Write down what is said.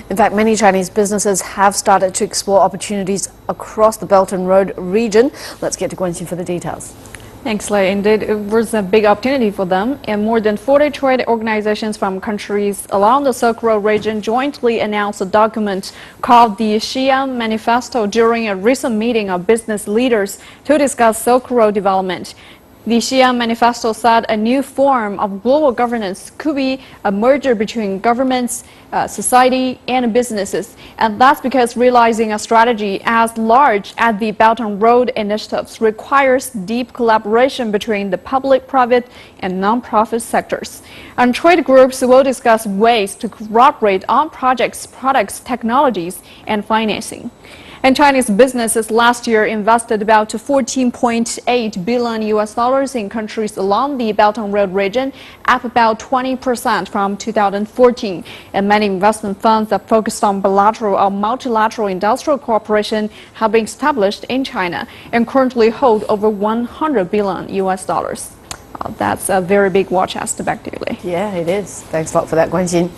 In fact, many Chinese businesses have started to explore opportunities across the Belt and Road region. Let's get to Guanxin for the details. Thanks, Lei. Indeed, it was a big opportunity for them, and more than 40 trade organizations from countries along the Silk Road region jointly announced a document called the Xi'an Manifesto during a recent meeting of business leaders to discuss Silk Road development. The Xi'an Manifesto said a new form of global governance could be a merger between governments, society, and businesses. And that's because realizing a strategy as large as the Belt and Road initiatives requires deep collaboration between the public, private, and non-profit sectors. And trade groups will discuss ways to cooperate on projects, products, technologies, and financing. And Chinese businesses last year invested about $14.8 billion in countries along the Belt and Road region, up about 20% from 2014. And many investment funds that focused on bilateral or multilateral industrial cooperation have been established in China and currently hold over $100 billion. That's a very big war chest, back to you, Lei. Yeah, it is. Thanks a lot for that, Guanxin.